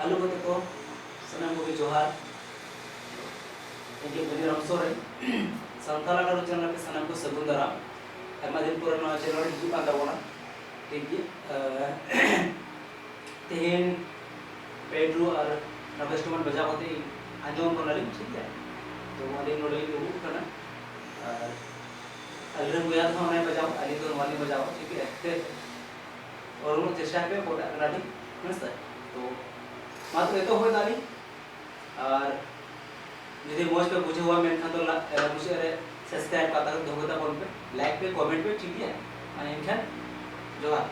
आलू को तो सनम को जोहार इनके बनी रमसोरे संताल आधार चैनल पे सनम को सगुन दाराम आयमा दिन पुराना चैनल हिजू कान ताबोना ठीक है तेहेन पेड्रो और नवेस्टमन बजा होते आंजोम को नलिम ठीक है तो वाले नोडे लोगों का ना अलग बुया तो हमें बजाओ अली तो वाली बजाओ ठीक है और उन चेष्टा पे बोला राडी मस्त तो मात्र तो हो दाली और यदि मोस्ट पे पूछे हुआ मैं तो मुझे अरे सब्सक्राइब करता तो धोखा फोन पे लाइक पे कमेंट पे ठीक है माने इनका जोहार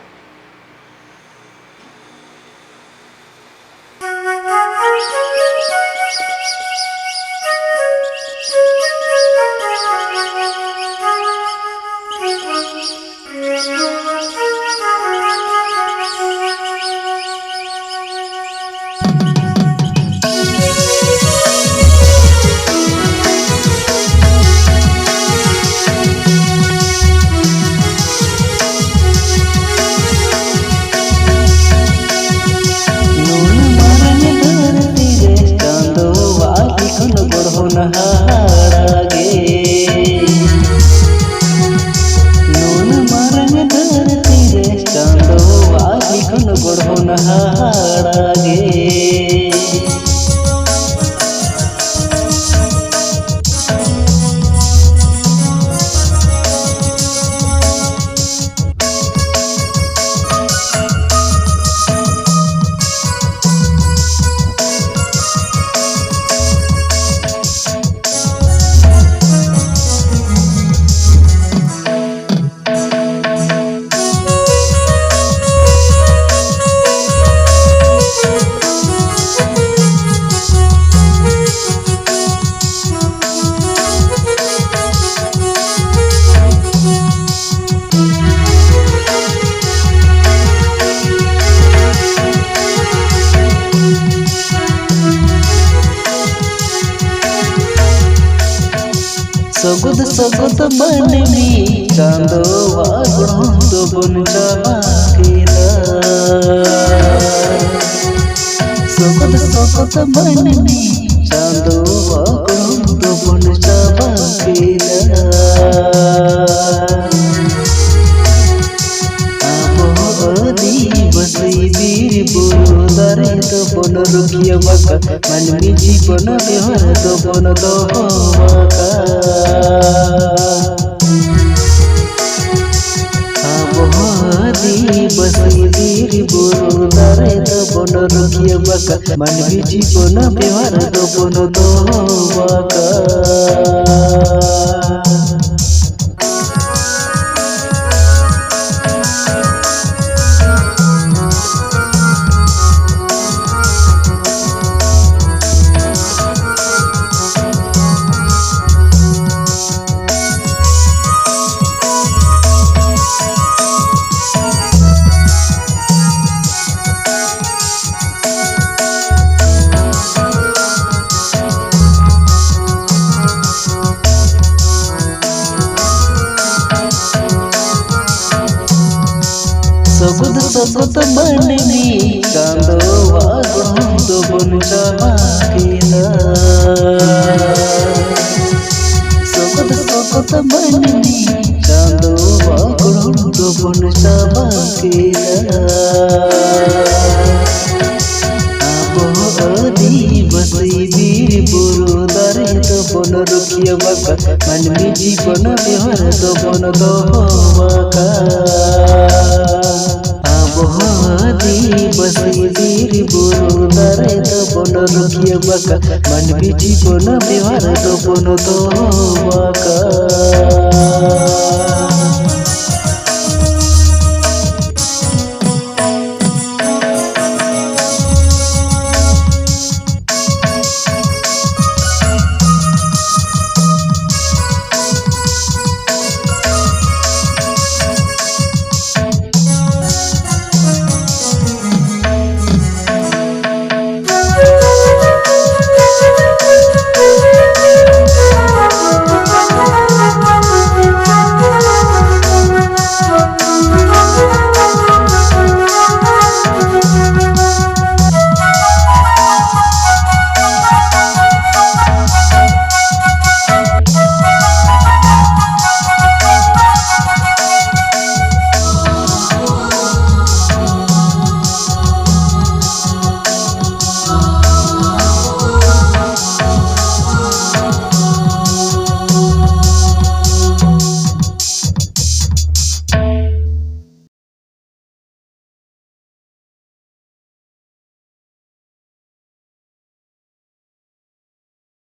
सगुद बनमी चांदो वागुण दो बन चमाकेला सगुद बनमी चांदो वागुण दो बन चमाकेला बसी बीर बोलो दारे तो बन रुकिया बका मनमी जीवन व्यवहार तो बन दो बका बसी बीर बोलो दारे तो बन रुकिया बका मनमी जीवन व्यवहार तो बन दो बका सगुद बनमी चांदो वागुण दो बन चमाकेला सगुद बनमी चांदो वागुण दो बन चमाकेला बसी बीर बोलो दारे तो बन रुकिया बका मनमी जीवन व्यवहार तो बन दो बका बसी बीर बोलो दारे तो बन रुकिया बका मनमी जीवन व्यवहार तो बन दो बका।